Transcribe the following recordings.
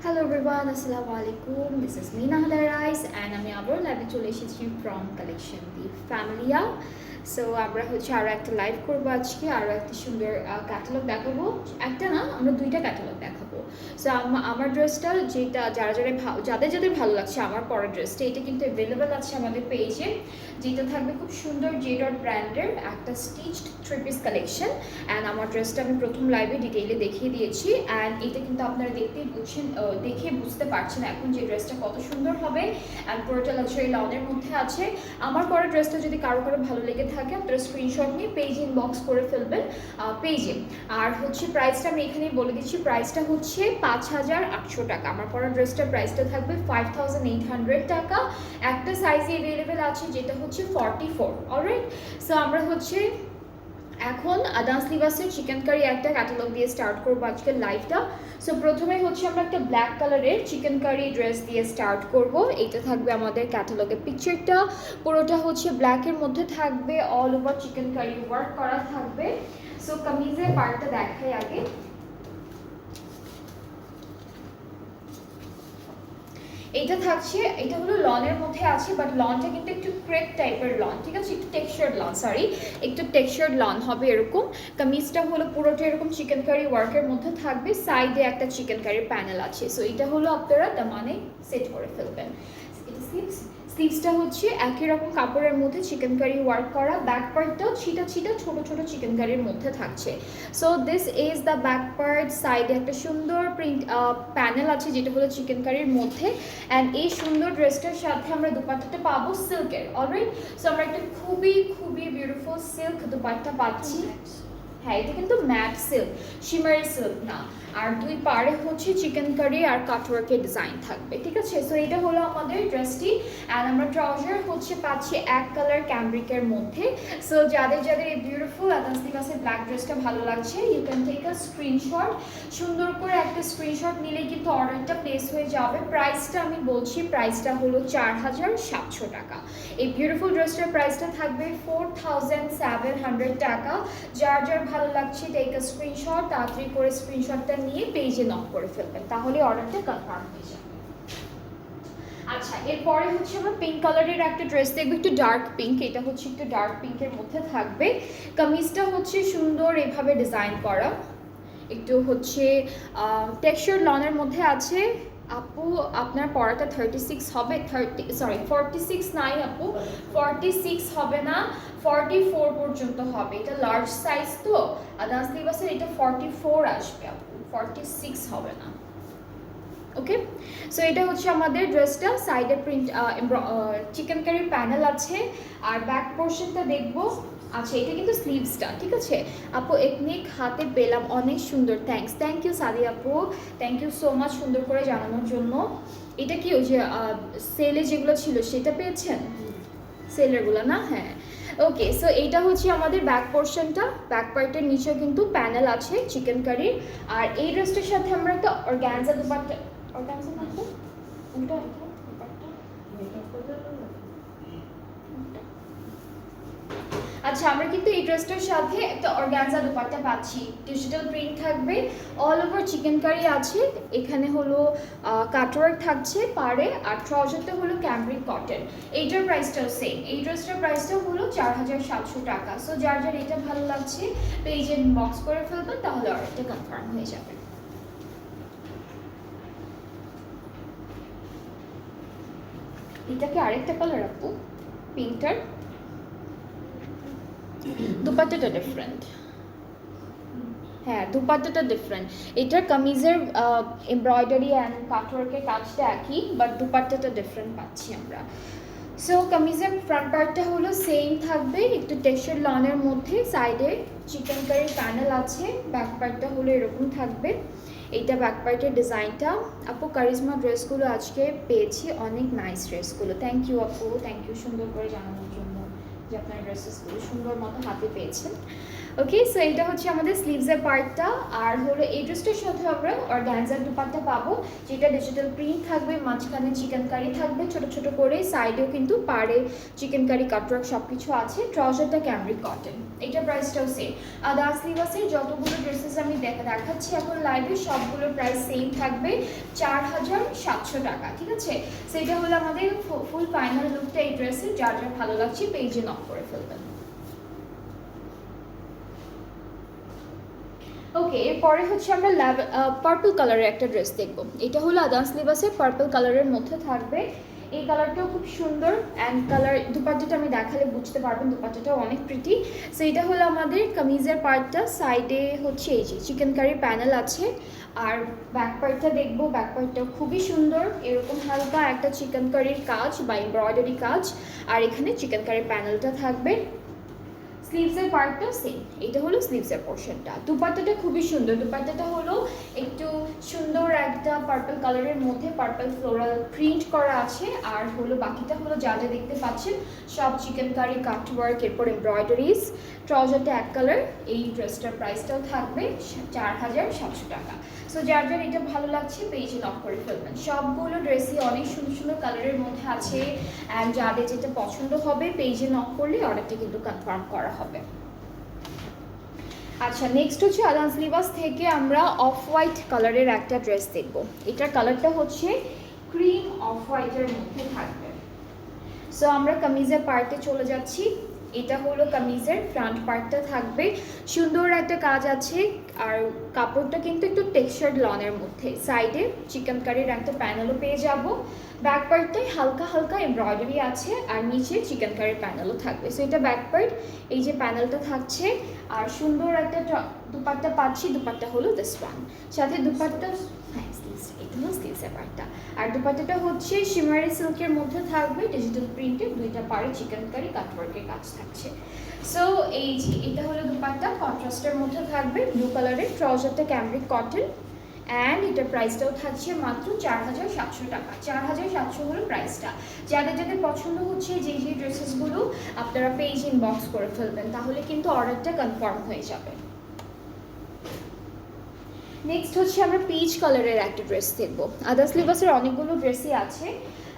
Hello everyone, আসসালামু আলাইকুম। This is Mina হাদার রাইস অ্যান্ড আমি আবারও লাইভে চলে এসেছি from collection the Familia. So আমরা হচ্ছে আরও একটা লাইভ করবো আজকে, আরও একটা সুন্দর ক্যাটালগ দেখাবো। একটা না, আমরা দুইটা ক্যাটালগ দেখাবো। সো আমার ড্রেসটা যেটা যাদের যাদের ভালো লাগছে আমার পরের ড্রেসটা, এটা কিন্তু অ্যাভেলেবেল আছে আমাদের পেজে, যেটা থাকবে খুব সুন্দর জেডট ব্র্যান্ডের একটা stitched three piece collection. And আমার ড্রেসটা আমি প্রথম লাইভে ডিটেইলে দেখিয়ে দিয়েছি। অ্যান্ড এটা কিন্তু আপনারা দেখে বুঝতে পারছেন এখন যে ড্রেসটা কত সুন্দর হবে। অ্যান্ড পুরোটা লাক্সারি লনের মধ্যে আছে। আমার পরে ড্রেসটা যদি কারো ভালো লেগে থাকে আপনারা স্ক্রিনশট নিয়ে পেজে ইনবক্স করে ফেলবেন পেজে। আর হচ্ছে প্রাইসটা আমি এখানেই বলে দিচ্ছি, প্রাইসটা হচ্ছে 5,800 টাকা। আমার পরা ড্রেসটার প্রাইসটা থাকবে 5,800 টাকা। একটা সাইজে অ্যাভেলেবেল আছে যেটা হচ্ছে 44। অলরাইট, সো আমরা হচ্ছে এখন ডান্স লিভাসের চিকেন কারি একটা ক্যাটালগ দিয়ে স্টার্ট করবো আজকের লাইভটা। সো প্রথমে হচ্ছে আমরা একটা ব্ল্যাক কালারের চিকেন কারি ড্রেস দিয়ে স্টার্ট করব। এটা থাকবে আমাদের ক্যাটালগের পিকচারটা, পুরোটা হচ্ছে ব্ল্যাকের মধ্যে থাকবে, all over chicken curry work করা থাকবে। সো কামিজের পার্টটা দেখাই আগে। এটা থাকছে, এটা হলো লনের মধ্যে আছে, বাট লনটা কিন্তু একটু ক্রেপ টাইপের লন, ঠিক আছে, একটু টেক্সচার্ড লন, একটু টেক্সচার্ড লন হবে এরকম। কামিজটা হলো পুরোটা এরকম চিকেন কারি ওয়ার্কের মধ্যে থাকবে, সাইডে একটা চিকেন কারির প্যানেল আছে। সো এটা হলো আপনারা মানে সেট করে ফেলবেন। এটা স্লিভসটা হচ্ছে একই রকম কাপড়ের মধ্যে চিকেন কারি ওয়ার্ক করা, ব্যাক পার্টটাও ছিটা ছিটা ছোট ছোট চিকেন কারির মধ্যে থাকছে। So this is the back part. সাইডে একটা সুন্দর প্রিন্ট প্যানেল আছে যেটা হলো চিকেন কারির মধ্যে। অ্যান্ড এই সুন্দর ড্রেসটার সাথে আমরা দুপাট্টাটা পাবো সিল্কের। অলরাইট, সো আমরা একটা খুবই খুবই বিউটিফুল সিল্ক দুপাট্টা পাচ্ছি। হ্যাঁ, এটা কিন্তু ম্যাট সিল্ক, শিমারি সিল্ক না। আর দুই পাড়ে হচ্ছে চিকেন কারি আর কাটওয়ার্কের ডিজাইন থাকবে, ঠিক আছে। সো এটা হলো আমাদের ড্রেসটি। অ্যান্ড আমরা ট্রাউজার হচ্ছে পাচ্ছি এক কালার ক্যামব্রিকের মধ্যে। সো যাদের যাদের এই বিউটিফুল আদান্সলিভাসের ব্ল্যাক ড্রেসটা ভালো লাগছে, you can take a screenshot. সুন্দর করে একটা স্ক্রিনশট নিলে কিন্তু অর্ডারটা প্লেস হয়ে যাবে। প্রাইসটা আমি বলছি, প্রাইসটা হলো 4,700 টাকা। এই বিউটিফুল ড্রেসটার প্রাইসটা থাকবে 4,700 টাকা। যার যার ভালো লাগছে টেক আ স্ক্রিনশট, তাড়াতাড়ি করে স্ক্রিনশটটা নিয়ে পেজে নক করে ফেলবেন, তাহলে অর্ডারটা কনফার্ম হয়ে যাবে। আচ্ছা, এরপরে হচ্ছে আমরা পিঙ্ক কালারের একটা ড্রেস দেখবো, একটু ডার্ক পিঙ্ক। এটা হচ্ছে একটু ডার্ক পিঙ্কের মধ্যে থাকবে। কামিজটা হচ্ছে সুন্দর এভাবে ডিজাইন করা, একটু হচ্ছে টেক্সচার লনের মধ্যে আছে। আপু আপনার পড়াটা 36 হবে, 46 নাই আপু, 46 হবে না, 44 পর্যন্ত হবে। এটা লার্জ সাইজ তো ডান্স লিভাসের, এটা 44 আসবে আপু, 46 হবে না। ওকে, সো এটা হচ্ছে আমাদের ড্রেসটা। সাইডে প্রিন্ট চিকেন কারির প্যানেল আছে। আর ব্যাক পোর্শনটা দেখবো। আচ্ছা, এটা কিন্তু স্লিভসটা, ঠিক আছে আপু। এথনিক হাতে পেলাম, অনেক সুন্দর, থ্যাংক ইউ সাদি আপু, থ্যাংক ইউ সো মাচ সুন্দর করে জানানোর জন্য। এটা কি ওই যে সেলে যেগুলো ছিল সেটা পেয়েছেন, সেলেরগুলো না? হ্যাঁ, ওকে। সো এইটা হচ্ছে আমাদের ব্যাক পোর্শনটা। ব্যাক পার্টের নিচেও কিন্তু প্যানেল আছে চিকেন কারির। আর এই ড্রেসটার সাথে আমরা একটা অর্গানজা দুপাট্টা, অর্গানজা না তো উল্টা আচ্ছা, আমরা কিন্তু এই ড্রেসটার সাথে একটা অর্গানজা দুপাট্টা পাচ্ছি, ডিজিটাল প্রিন্ট থাকবে, অল ওভার চিকেন কারি আছে। এখানে হলো কাটওয়ার্ক থাকছে পাড়ে, আর ট্রাউজারটা হলো ক্যামব্রিক কটন। এইটার প্রাইসটাও সেম, এই ড্রেসটার প্রাইসটাও হলো 4,700 টাকা। সো যার যার এটা ভালো লাগছে পেজে ইনবক্স করে ফেলবেন, তাহলে অর্ডারটা কনফার্ম হয়ে যাবে। এটা কি আরেকটা কালার আপু পিঙ্কটার? দুপাট্টাটা ডিফারেন্ট, হ্যাঁ দুপাট্টাটা ডিফারেন্ট। এটার কামিজের এমব্রয়ডারি অ্যান্ড কাটওয়ার্কের কাজটা একই, বাট দুপাট্টাটা ডিফারেন্ট পাচ্ছি আমরা। সো কামিজের ফ্রন্ট পার্টটা হলো সেম থাকবে, একটু টেক্সচার লনের মধ্যে, সাইডে চিকেন কারির প্যানেল আছে। ব্যাক পার্টটা হলো এরকম থাকবে। এইটা ব্যাক পার্টের ডিজাইনটা। আপু কারিজমা ড্রেসগুলো আজকে পেয়েছি, অনেক নাইস ড্রেসগুলো, থ্যাংক ইউ আপু, থ্যাংক ইউ সুন্দর করে জানানোর জন্য যে আপনার ড্রেসেসগুলো সুন্দর মতো হাতে পেয়েছেন। ওকে, সো এটা হচ্ছে আমাদের স্লিভসের পার্টটা। আর হলো এই ড্রেসটার সাথে আমরা অর্গানজার দুপাট্টা পাবো, যেটা ডিজিটাল প্রিন্ট থাকবে, মাঝখানে চিকেন কারি থাকবে ছোট ছোট করে, সাইডেও কিন্তু পাড়ে চিকেন কারি কাটওয়ার্ক সব কিছু আছে। ট্রাউজারটা ক্যামরিক কটন, এটা প্রাইসটাও সেম। আর দা স্লিভাসের যতগুলো ড্রেসেস আমি দেখাচ্ছি এখন লাইভে সবগুলোর প্রাইস সেম থাকবে 4700 টাকা, ঠিক আছে? সেটা হলো আমাদের ফুল ফাইনাল লুকটা এই ড্রেসের। যার যার ভালো লাগছে পেজে নক করে ফেলবেন। ওকে, এরপরে হচ্ছে আমরা পার্পল কালারের একটা ড্রেস দেখবো। এটা হলো আদান স্লিভাসের পার্পল কালারের মধ্যে থাকবে। এই কালারটাও খুব সুন্দর, অ্যান্ড কালার দুপাট্টাটা আমি দেখালে বুঝতে পারবেন, দুপাট্টাটাও অনেক প্রিটি। সো এটা হলো আমাদের কামিজের পার্টটা, সাইডে হচ্ছে এই যে চিকেন কারি প্যানেল আছে। আর ব্যাক পার্টটা দেখবো, ব্যাক পার্টটাও খুবই সুন্দর, এরকম হালকা একটা চিকেন কারির কাজ বা এমব্রয়ডারি কাজ, আর এখানে চিকেন কারি প্যানেলটা থাকবে। স্লিভসের পার্টটা সেম, এটা হলো স্লিভসের পোর্শনটা। দুপাট্টাটা খুবই সুন্দর, দুপাট্টাটা হলো একটু সুন্দর একটা পার্পল কালারের মধ্যে পার্পল ফ্লোরাল প্রিন্ট করা আছে। আর হলো বাকিটা হলো যা যা দেখতে পাচ্ছেন সব চিকেন কারি কাটওয়ার্ক, এরপর এমব্রয়ডারিজ। ট্রাউজারটা এক কালার। এই ড্রেসটার প্রাইসটাও থাকবে 4700 টাকা। সো যার যার এটা ভালো লাগছে পেজে নক করে ফেলবেন। সবগুলো ড্রেসই অনেক সুন্দর সুন্দর কালারের মধ্যে আছে, অ্যান্ড যাদের যেটা পছন্দ হবে পেজে নক করলে অর্ডারটা কিন্তু কনফার্ম করা হবে। আচ্ছা, নেক্সট হচ্ছে আদান স্লিভাস থেকে আমরা অফ হোয়াইট কালারের একটা ড্রেস দেখব। এটার কালারটা হচ্ছে ক্রিম অফ হোয়াইটের মধ্যে থাকবে। সো আমরা কামিজের পার্টে চলে যাচ্ছি। এটা হলো কামিজের ফ্রন্ট পার্টটা থাকবে, সুন্দর একটা কাজ আছে। আর কাপড়টা কিন্তু একটু টেক্সচার্ড লনের মধ্যে, সাইডে চিকেন কারির একটা প্যানেলও পেয়ে যাব। ব্যাক পার্টটাই হালকা হালকা এমব্রয়ডারি আছে, আর নিচে চিকেন কারির প্যানেলও থাকবে। সো এটা ব্যাক পার্ট, এই যে প্যানেলটা থাকছে। আর সুন্দর একটা দুপাট্টা পাচ্ছি, দুপাট্টা হলো দিস ওয়ান, সাথে দুপাট্টা, হ্যাঁ এটা হলো স্লিভসের পার্টটা। আর দুপাট্টাটা হচ্ছে শিমারি সিল্কের মধ্যে থাকবে, ডিজিটাল প্রিন্টের, দুইটা পাড়ে চিকেন কারি কাটওয়ার্কের কাজ থাকছে। সো এই যে এটা হলো দুপাট্টা, কন্ট্রাস্টের মধ্যে থাকবে ব্লু কালারের। ট্রাউজারটা ক্যামরিক কটন, অ্যান্ড এটার প্রাইসটাও থাকছে মাত্র 4700 টাকা। 4700 হলো প্রাইসটা। যাদের যাদের পছন্দ হচ্ছে যে যে ড্রেসেসগুলো আপনারা পেজ ইনবক্স করে ফেলবেন, তাহলে কিন্তু অর্ডারটা কনফার্ম হয়ে যাবে। নেক্সট হচ্ছে আমরা পিচ কালারের একটা ড্রেস দেখবো। আদার্স লিভাসের অনেকগুলো ড্রেসই আছে,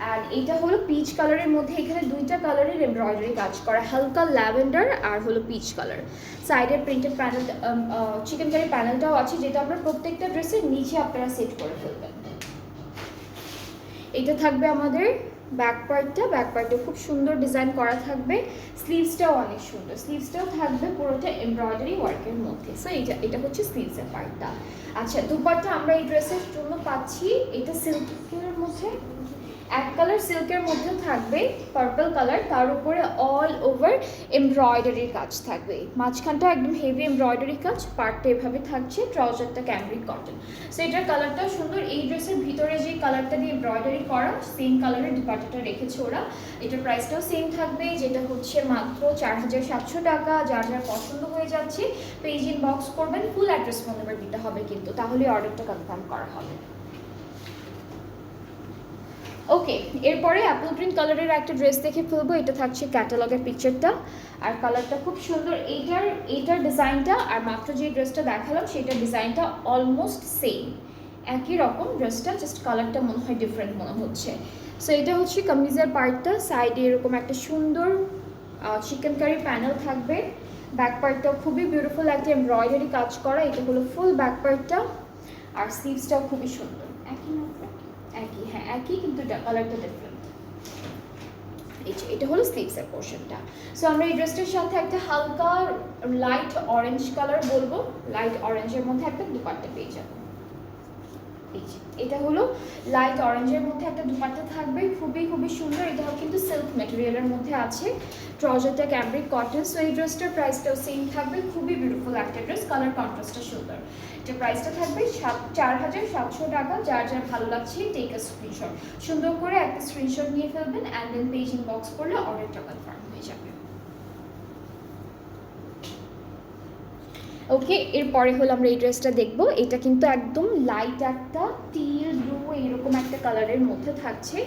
অ্যান্ড এটা হলো পিচ কালারের মধ্যে। এখানে দুইটা কালারের এমব্রয়ডারি কাজ করা, হালকা ল্যাভেন্ডার আর হলো পিচ কালার। সাইডের প্রিন্টেড প্যানেল, চিকেন কারি প্যানেলটাও আছে, যেটা আমরা প্রত্যেকটা ড্রেসের নিচে আপনারা সেট করে ফেলবেন। এটা থাকবে আমাদের ব্যাক পার্টটা, ব্যাক পার্টে খুব সুন্দর ডিজাইন করা থাকবে। স্লিভসটাও অনেক সুন্দর, স্লিভসটাও থাকবে পুরোটা এমব্রয়ডারি ওয়ার্কের মধ্যে। সো এটা হচ্ছে স্লিভসের পার্টটা। আচ্ছা, দুপাট্টা আমরা এই ড্রেসের জন্য পাচ্ছি, এটা সিল্কের মধ্যে, এক কালার সিল্কের মধ্যে থাকবে পার্পল কালার, তার উপরে অল ওভার এমব্রয়ডারির কাজ থাকবে। মাঝখানটা একদম হেভি এমব্রয়ডারি কাজ, পার্টটা এভাবে থাকছে। ট্রাউজারটা ক্যামরিক কটন। সো এটার কালারটাও সুন্দর। এই ড্রেসের ভিতরে যে কালারটা দিয়ে এমব্রয়ডারি করা সেম কালারের দুপাট্টাটা রেখেছে ওরা। এটার প্রাইসটাও সেম থাকবে, যেটা হচ্ছে মাত্র 4700 টাকা। যার যার পছন্দ হয়ে যাচ্ছে পেজ ইনবক্স করবেন, ফুল অ্যাড্রেস ফোন নাম্বার দিতে হবে কিন্তু, তাহলে অর্ডারটা কনফার্ম করা হবে। ওকে, এরপরে অ্যাপল গ্রিন কালারের একটা ড্রেস দেখে ফেলবো। এটা থাকছে ক্যাটালগের পিকচারটা, আর কালারটা খুব সুন্দর। এইটার ডিজাইনটা আর মাত্র যে ড্রেসটা দেখালাম সেটার ডিজাইনটা অলমোস্ট সেম, একই রকম ড্রেসটা, জাস্ট কালারটা মনে হয় ডিফারেন্ট মনে হচ্ছে। সো এটা হচ্ছে কামিজের পার্টটা, সাইডে এরকম একটা সুন্দর চিকেন কারি প্যানেল থাকবে। ব্যাক পার্টটাও খুবই বিউটিফুল একটা এমব্রয়ডারি কাজ করা। এটা হলো ফুল ব্যাক পার্টটা, আর স্লিভসটাও খুবই সুন্দর। একই না, একই, হ্যাঁ একই, কিন্তু কালারটা ডিফারেন্ট। এই যে এটা হলো স্লিভসের পোর্শনটা। সো আমরা এই ড্রেসটার সাথে একটা হালকা লাইট অরেঞ্জ কালার বলবো, লাইট অরেঞ্জের মধ্যে একটা দুপাট্টা পেয়ে যাবো। এই যে এটা হলো লাইট অরেঞ্জের মধ্যে একটা দুপাট্টা থাকবে, খুবই খুবই সুন্দর। এটাও কিন্তু সিল্ক ম্যাটেরিয়ালের মধ্যে আছে। ট্রাউজারটা ক্যামরিক কটন। সো এই ড্রেসটার প্রাইসটাও সেম থাকবে, খুবই বিউটিফুল একটা ড্রেস, কালার কন্ট্রাস্টটা সুন্দর। এটা প্রাইসটা থাকবে 4700 টাকা। যার যার ভালো লাগছে টেক আ স্ক্রিনশট, সুন্দর করে একটা স্ক্রিনশট নিয়ে ফেলবেন, অ্যান্ড দেন পেজ ইনবক্স করলে অর্ডারটা কনফার্ম হয়ে যাবে। ওকে, এরপরে হলো আমরা এই ড্রেসটা দেখবো। এটা কিন্তু একদম লাইট একটা টিল ব্লু এরকম একটা কালারের মধ্যে থাকছে,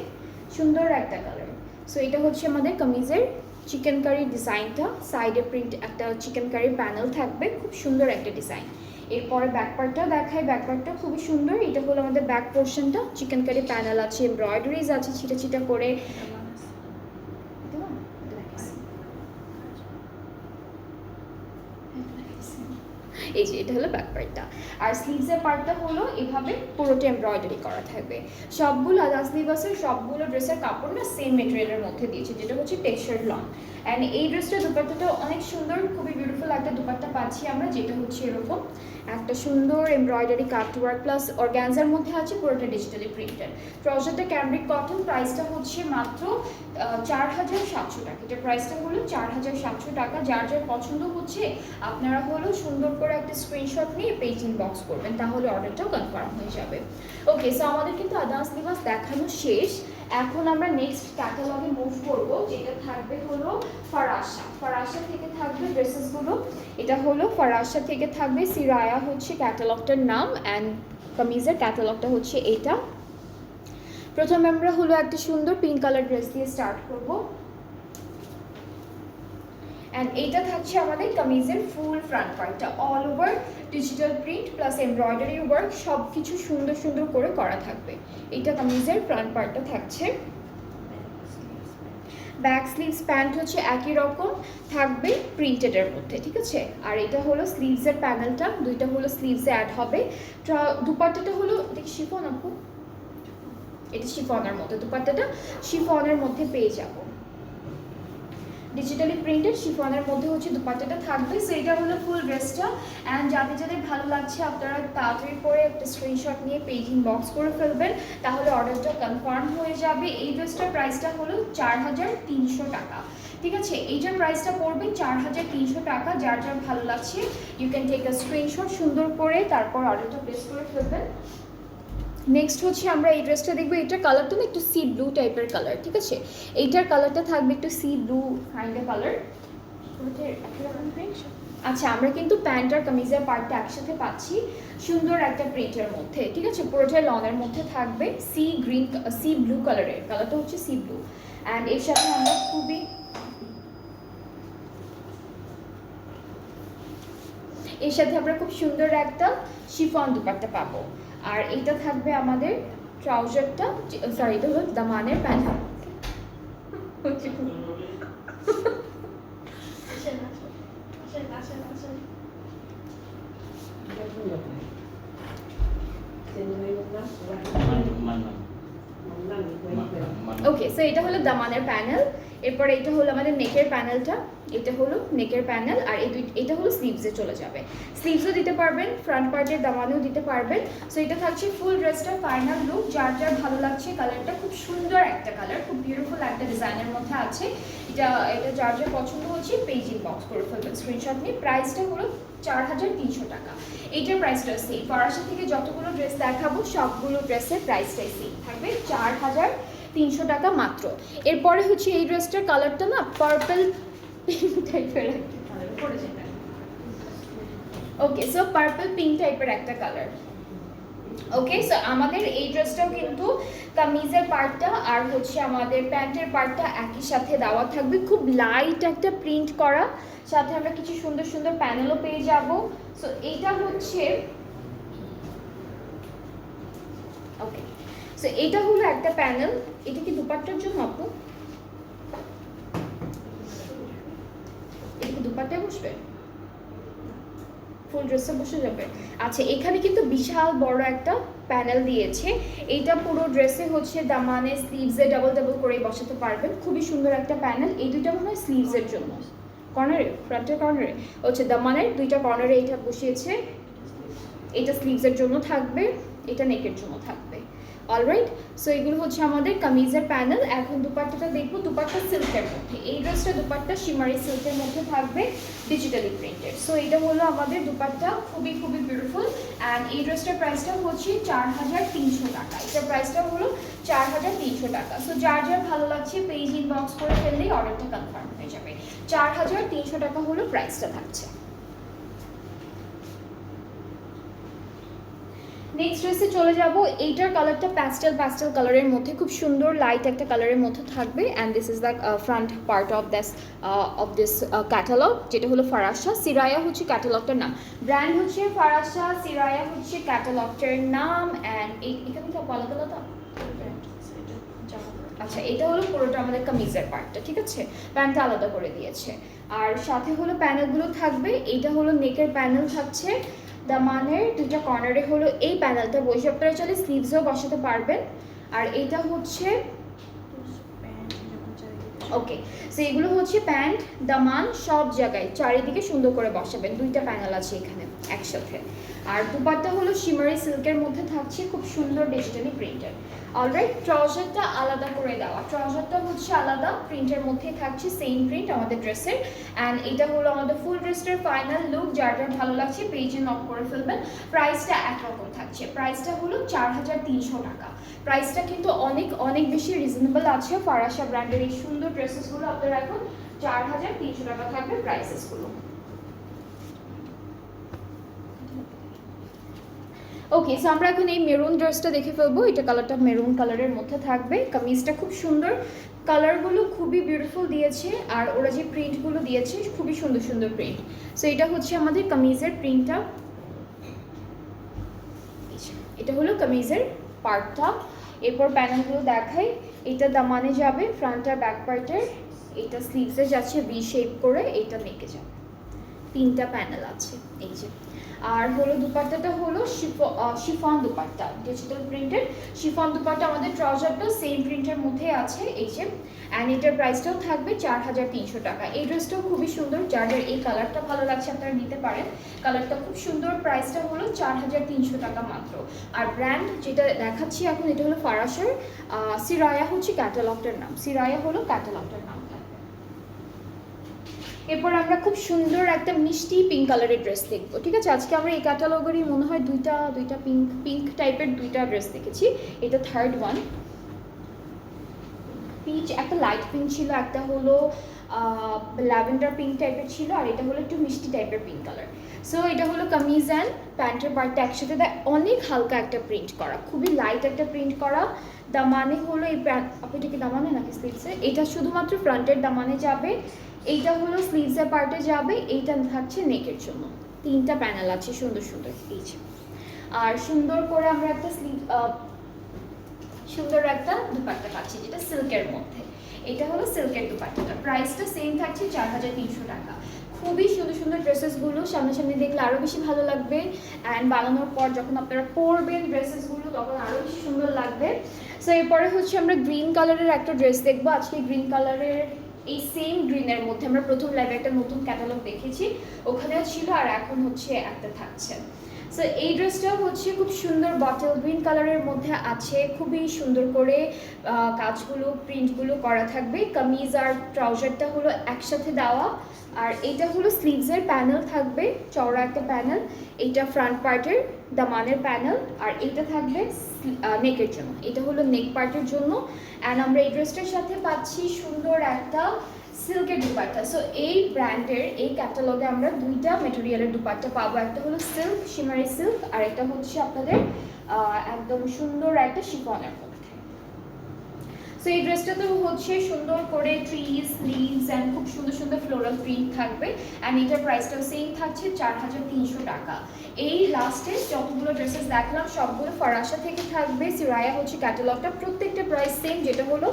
সুন্দর একটা কালার। সো এটা হচ্ছে আমাদের কামিজের চিকেন কারি ডিজাইনটা, সাইডে প্রিন্ট একটা চিকেন কারি প্যানেল থাকবে, খুব সুন্দর একটা ডিজাইন। এরপরে ব্যাক পার্টটা দেখাই, ব্যাক পার্টটা খুবই সুন্দর। এটা হলো আমাদের ব্যাক পোর্শনটা, চিকেন কারি প্যানেল আছে, এমব্রয়ডারিজ আছে ছিটা ছিটা করে। এই যে এটা হলো ব্যাক পার্টটা, আর স্লিভসের পার্টটা হলো এভাবে পুরোটা এমব্রয়ডারি করা থাকবে। সবগুলো আদাস লিভাসের সবগুলো ড্রেসের কাপড় না সেম মেটেরিয়ালের মধ্যে দিয়েছে, যেটা হচ্ছে টেক্সচার লং। অ্যান্ড এই ড্রেসটার দুপাট্টাটা অনেক সুন্দর, খুবই বিউটিফুল একটা দুপাট্টা পাচ্ছি আমরা, যেটা হচ্ছে এরকম একটা সুন্দর এমব্রয়ডারি কাটওয়ার্ক প্লাস অর্গানজার মধ্যে আছে, পুরোটা ডিজিটালি প্রিন্টেড। ট্রাউজারটা ক্যামব্রিক কটন, প্রাইসটা হচ্ছে মাত্র 4700 টাকা। এটার প্রাইসটা হলো 4700 টাকা। যার যার পছন্দ হচ্ছে আপনারা হলো সুন্দর করে একটা স্ক্রিনশট নিয়ে পেজ ইনবক্স করবেন, তাহলে অর্ডারটাও কনফার্ম হয়ে যাবে। ওকে, সো আমাদের কিন্তু আদাস লিবাস দেখানো শেষ। এখন আমরা নেক্সট ক্যাটালগে মুভ করব, যেটা থাকবে হলো ফারাশা। ফারাশা থেকে থাকবে ড্রেসেসগুলো, এটা হলো ফারাশা থেকে থাকবে। সিরায়া হচ্ছে ক্যাটালগটার নাম, অ্যান্ড কামিজের ক্যাটালগটা হচ্ছে এটা। প্রথমে আমরা হলো একটা সুন্দর পিঙ্ক কালার ড্রেস দিয়ে স্টার্ট করব, অ্যান্ড এইটা থাকছে আমাদের কামিজের ফুল ফ্রন্ট পার্টটা, all over digital print plus embroidery work, সব কিছু সুন্দর সুন্দর করে করা থাকবে। এটা কামিজের ফ্রন্ট পার্টটা থাকছে। ব্যাক স্লিভস প্যান্ট হচ্ছে একই রকম থাকবে প্রিন্টেডের মধ্যে, ঠিক আছে। আর এটা হলো স্লিভসের প্যানেলটা, দুইটা হলো স্লিভসে অ্যাড হবে। দুপাট্টাটা হলো দেখি শিফন আপু, এটা শিফনের মধ্যে, দুপাট্টাটা শিফনের মধ্যে পেয়ে যাবো, ডিজিটালি প্রিন্টেড শিফনের মধ্যে হচ্ছে দুপাট্টাটা থাকবে। সো এটা হলো ফুল ড্রেসটা, অ্যান্ড যাদের যাদের ভালো লাগছে আপনারা তাড়াতাড়ি করে একটা স্ক্রিনশট নিয়ে পেজ ইনবক্স করে ফেলবেন, তাহলে অর্ডারটা কনফার্ম হয়ে যাবে। এই ড্রেসটার প্রাইসটা হলো 4300 টাকা, ঠিক আছে। এইটার প্রাইসটা পড়বে 4300 টাকা। যার যার ভালো লাগছে you can take a screenshot সুন্দর করে, তারপর অর্ডারটা প্লেস করে ফেলবেন। নেক্সট হচ্ছে আমরা এই ড্রেসটা দেখবো, এটার কালারটা না একটু সি ব্লু টাইপের কালার, ঠিক আছে। এইটার কালারটা থাকবে একটু C blue kind of colour. আচ্ছা, আমরা কিন্তু প্যান্ট আর কামিজের পার্টটা একসাথে পাচ্ছি সুন্দর একটা প্রিন্টের মধ্যে, ঠিক আছে। পুরোটাই লনের মধ্যে থাকবে, সি গ্রিন সি ব্লু কালারের, কালারটা হচ্ছে সি ব্লু। অ্যান্ড এর সাথে আমরা এর সাথে আমরা খুব সুন্দর একটা শিফন দুপাট্টা পাবো। আর এটা থাকবে আমাদের ট্রাউজারটা, সরি এটা হলো দামানের প্যান্ট। ওকে, সো এটা হলো দামানের প্যানেল। এরপরে এটা হলো আমাদের নেকের প্যানেলটা, এটা হলো নেকের প্যানেল। আর এটা হলো স্লিভসে চলে যাবে, স্লিভসও দিতে পারবেন, ফ্রন্ট পার্টের দামানেও দিতে পারবেন। সো এটা থাকছে ফুল ড্রেসটা ফাইনাল লুক। যার যার ভালো লাগছে, কালারটা খুব সুন্দর একটা কালার, খুব বিউটিফুল একটা ডিজাইনের মধ্যে আছে। এটা যার যার পছন্দ হচ্ছে পেজ ইনবক্স করে ফেলবেন স্ক্রিনশট নিয়ে। প্রাইসটা হলো 4300 টাকা। এইটার প্রাইসটা সেম। ফরাসা থেকে যতগুলো ড্রেস দেখাবো সবগুলো ড্রেসের প্রাইসটাই সেম থাকবে, 4300 টাকা মাত্র। এরপরে হচ্ছে এই ড্রেসটার কালারটা না পার্পল পিঙ্ক টাইপের একটা কালার পড়েছে। ওকে, সো পার্পল পিঙ্ক টাইপের একটা কালার। ওকে, সো আমাদের এই ড্রেসটাও কিন্তু কামিজের পার্টটা আর হচ্ছে আমাদের প্যান্টের পার্টটা একই সাথে দেওয়া থাকবে, খুব লাইট একটা প্রিন্ট করা, সাথে আমরা কিছু সুন্দর সুন্দর প্যানেলও পেয়ে যাব। সো এইটা হচ্ছে ওকে, সো এটা হলো একটা প্যানেল। এটা কি দুপাট্টার জন্য আপু? এটা কি দুপাট্টায় বসবে? ফুল ড্রেসে বসে যাবে? আচ্ছা, এখানে কিন্তু বিশাল বড় একটা প্যানেল দিয়েছে। এইটা পুরো ড্রেসে হচ্ছে দামানে স্লিভসে ডাবল ডাবল করে বসাতে পারবেন, খুবই সুন্দর একটা প্যানেল। এই দুইটা মনে হয় স্লিভসের জন্য, কর্নারে, ফ্রন্টের কর্নারে হচ্ছে দামানের দুইটা কর্নারে এইটা বসিয়েছে। এটা স্লিভসের জন্য থাকবে, এটা নেকের জন্য থাকবে। অলরাইট, সো এগুলো হচ্ছে আমাদের কামিজের প্যানেল। এখন দুপাট্টাটা দেখবো, দুপাট্টা সিল্কের মধ্যে। এই ড্রেসটা দুপাট্টা শিমারি সিল্কের মধ্যে থাকবে, ডিজিটালি প্রিন্টেড। সো এটা হলো আমাদের দুপাট্টা, খুবই খুবই বিউটিফুল। অ্যান্ড এই ড্রেসটার প্রাইসটা হচ্ছে 4300 টাকা। এটার প্রাইসটা হলো 4300 টাকা। সো যার যার ভালো লাগছে পেজ ইনবক্স করে ফেললেই অর্ডারটা কনফার্ম হয়ে যাবে। 4300 টাকা হলো প্রাইসটা থাকছে। নেক্সট ড্রেসে চলে যাব। এইটার কালারটা প্যাস্টেল কালারের মধ্যে, খুব সুন্দর লাইট একটা কালারের মধ্যে থাকবে। And this is the front part of this catalogue, যেটা হলো ফারাসা। সিরায়া হচ্ছে ক্যাটালগটার নাম, ব্র্যান্ড হচ্ছে ফারাসা, সিরায়া হচ্ছে ক্যাটালগটার নাম। অ্যান্ড এখানে কি আলাদা আলাদা? আচ্ছা, এটা হলো পুরোটা আমাদের কামিজের পার্টটা, ঠিক আছে, প্যান্টটা আলাদা করে দিয়েছে। আর সাথে হলো প্যানেলগুলো থাকবে। এইটা হলো নেকের প্যানেল থাকছে, দামানের দুইটা কর্নারে হলো এই প্যানেলটা বসে, আপনারা চাইলে স্লিভসও বসাতে পারবেন। আর এইটা হচ্ছে ওকে, সো এগুলো হচ্ছে প্যান্ট, দামান সব জায়গায় চারিদিকে সুন্দর করে বসাবেন। দুইটা প্যানেল আছে এখানে একসাথে। আর দুপাট্টা হলো শিমারি সিল্কের মধ্যে থাকছে, খুব সুন্দর ডিজিটালি প্রিন্টেড। অলরাইট, ট্রাউজারটা আলাদা করে দেওয়া, ট্রাউজারটা হচ্ছে আলাদা প্রিন্টের মধ্যেই থাকছে, সেম প্রিন্ট আমাদের ড্রেসের। অ্যান্ড এটা হলো আমাদের ফুল ড্রেসটার ফাইনাল লুক। যার যার ভালো লাগছে পেজে নক করে ফেলবেন। প্রাইসটা একরকম থাকছে, প্রাইসটা হলো 4300 টাকা। প্রাইসটা কিন্তু অনেক অনেক বেশি রিজনেবল আছে। ফারাসা ব্র্যান্ডের এই সুন্দর ড্রেসেসগুলো আপনারা এখন 4300 টাকা থাকবে প্রাইসেসগুলো। ওকে, সো আমরা এখন এই মেরুন ড্রেসটা দেখে ফেলবো। এটা কালারটা মেরুন কালারের মধ্যে থাকবে। কামিজটা খুব সুন্দর, কালারগুলো খুবই বিউটিফুল দিয়েছে। আর ওরা যে প্রিন্টগুলো দিয়েছে খুবই সুন্দর সুন্দর প্রিন্ট। সো এটা হচ্ছে আমাদের কামিজের প্রিন্টটা, এটা হলো কামিজের পার্টটা। এরপর প্যানেলগুলো দেখাই। এটা দামানে যাবে, ফ্রন্ট আর ব্যাক পার্টের। এটা স্লিভসে যাচ্ছে ভি শেপ করে, এটা নেকে যাবে। তিনটা প্যানেল আছে এই যে। আর হলো দুপাট্টাটা হলো chiffon dupatta, digital printed chiffon dupatta. আমাদের ট্রাউজারটা সেম প্রিন্টের মধ্যে আছে এই যে। অ্যান্ড এটার প্রাইসটাও থাকবে 4300 টাকা। এই ড্রেসটাও খুবই সুন্দর, যাদের এই কালারটা ভালো লাগছে আপনারা নিতে পারেন। কালারটা খুব সুন্দর, প্রাইসটা হলো 4300 টাকা মাত্র। আর ব্র্যান্ড যেটা দেখাচ্ছি এখন, এটা হলো ফারাসার, সিরায়া হচ্ছে ক্যাটালগটার নাম, সিরায়া হলো ক্যাটালগটার নাম। এরপর আমরা খুব সুন্দর একটা মিষ্টি পিঙ্ক কালারের ড্রেস দেখবো, ঠিক আছে। আজকে আমরা এই ক্যাটালগেরই মনে হয় দুইটা পিঙ্ক টাইপের দুইটা ড্রেস দেখেছি। এটা থার্ড ওয়ান। পিচ, একটা লাইট পিঙ্ক ছিল, একটা হলো ল্যাভেন্ডার পিঙ্ক টাইপের ছিল, আর এটা হলো একটু মিষ্টি টাইপের পিঙ্ক কালার। সো এটা হলো কামিজ অ্যান্ড প্যান্টের পার্টটা একসাথে দেয়, অনেক হালকা একটা প্রিন্ট করা, খুবই লাইট একটা প্রিন্ট করা। দামানে হলো এই প্যান্ট, আপনি এটা কি দামানে নাকি স্লিভসে? এটা শুধুমাত্র ফ্রন্টের দামানে যাবে, এইটা হলো স্লিভসের পার্টে যাবে, এইটা থাকছে নেকের জন্য। তিনটা প্যানেল আছে সুন্দর সুন্দর এই যে। আর সুন্দর করে আমরা একটা সুন্দর একটা দুপাট্টা পাচ্ছি, যেটা সিল্কের মধ্যে। এটা হলো সিল্কের দুপাট্টাটা, প্রাইসটা সেম থাকছে 4300 টাকা। খুবই সুন্দর সুন্দর ড্রেসেসগুলো সামনাসামনি দেখলে আরও বেশি ভালো লাগবে। অ্যান্ড বানানোর পর যখন আপনারা পরবেন ড্রেসেসগুলো, তখন আরও বেশি সুন্দর লাগবে। সো এরপরে হচ্ছে আমরা গ্রিন কালারের একটা ড্রেস দেখবো আজকে। গ্রিন কালারের এই সেম গ্রিনের মধ্যে আমরা প্রথম লাইভে একটা নতুন ক্যাটালগ দেখেছি, ওখানেও ছিল, আর এখন হচ্ছে একটা থাকছে। সো এই ড্রেসটাও হচ্ছে খুব সুন্দর বটল গ্রিন কালারের মধ্যে আছে, খুবই সুন্দর করে কাজগুলো প্রিন্টগুলো করা থাকবে। কামিজ আর ট্রাউজারটা হলো একসাথে দেওয়া। আর এইটা হলো স্লিভসের প্যানেল থাকবে, চওড়া একটা প্যানেল। এইটা ফ্রন্ট পার্টের দামানের প্যানেল, আর এইটা থাকবে নেকের জন্য, এটা হলো নেক পার্টের জন্য। অ্যান্ড আমরা এই ড্রেসটার সাথে পাচ্ছি সুন্দর একটা সিল্কের দুপাট্টা। সো এই ব্র্যান্ডের এই ক্যাটালগে আমরা দুইটা মেটেরিয়ালের দুপাট্টা পাবো, একটা হলো সিল্ক, শিমারি সিল্ক, আর একটা হচ্ছে আপনাদের একদম সুন্দর একটা শিফনের মধ্যে। সো এই ড্রেসটাতেও হচ্ছে সুন্দর করে ট্রিজ, লিভস অ্যান্ড খুব সুন্দর সুন্দর ফ্লোরাল প্রিন্ট থাকবে। অ্যান্ড এটার প্রাইসটাও সেম থাকছে 4300 টাকা। এই লাস্টে যতগুলো ড্রেসেস দেখলাম সবগুলো ফারাসা থেকে থাকবে। সিরায়া হচ্ছে ক্যাটালগটা, প্রত্যেকটা প্রাইস সেম, যেটা হলো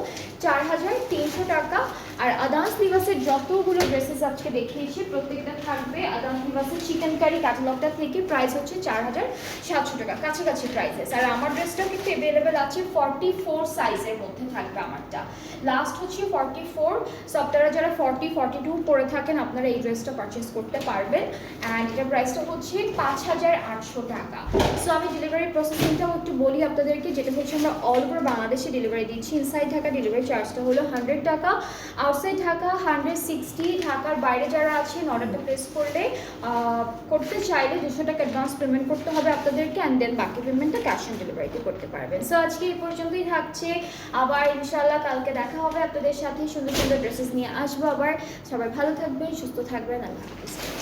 4300 টাকা। আর আদান্স লিভাসের যতগুলো ড্রেসেস আজকে দেখিয়েছি প্রত্যেকটা থাকবে আদান্স লিভাসের চিকেন কারি ক্যাটালগটা থেকে। প্রাইস হচ্ছে 4700 টাকা, কাছাকাছি প্রাইসেস। আর আমার ড্রেসটাও কিন্তু অ্যাভেলেবেল আছে 44 সাইজের মধ্যে থাকবে আমারটা, লাস্ট হচ্ছে 44। সো আপনারা যারা 42 পরে থাকেন আপনারা এই ড্রেসটা পারচেস করতে পারবেন। অ্যান্ড এটার প্রাইসটা হচ্ছে 5800 টাকা। সো আমি ডেলিভারি প্রসেসিংটাও একটু বলি আপনাদেরকে, যেটা হচ্ছে আমরা অল ওভার বাংলাদেশে ডেলিভারি দিচ্ছি। ইনসাইড ঢাকা ডেলিভারি চার্জটা হলো 100 টাকা, আউটসাইড ঢাকা 160। ঢাকার বাইরে যারা আছেন অর্ডারটা প্লেস করতে চাইলে 200 টাকা অ্যাডভান্স পেমেন্ট করতে হবে আপনাদেরকে, অ্যান্ড দেন বাকি পেমেন্টটা ক্যাশ অন ডেলিভারিতে করতে পারবেন। সো আজকে এই পর্যন্তই থাকছে, আবার ইনশাআল্লাহ কালকে দেখা হবে আপনাদের সাথে, সুন্দর সুন্দর ড্রেসেস নিয়ে আসবো আবার। সবাই ভালো থাকবেন, সুস্থ থাকবেন, আল্লাহ হাফেজ।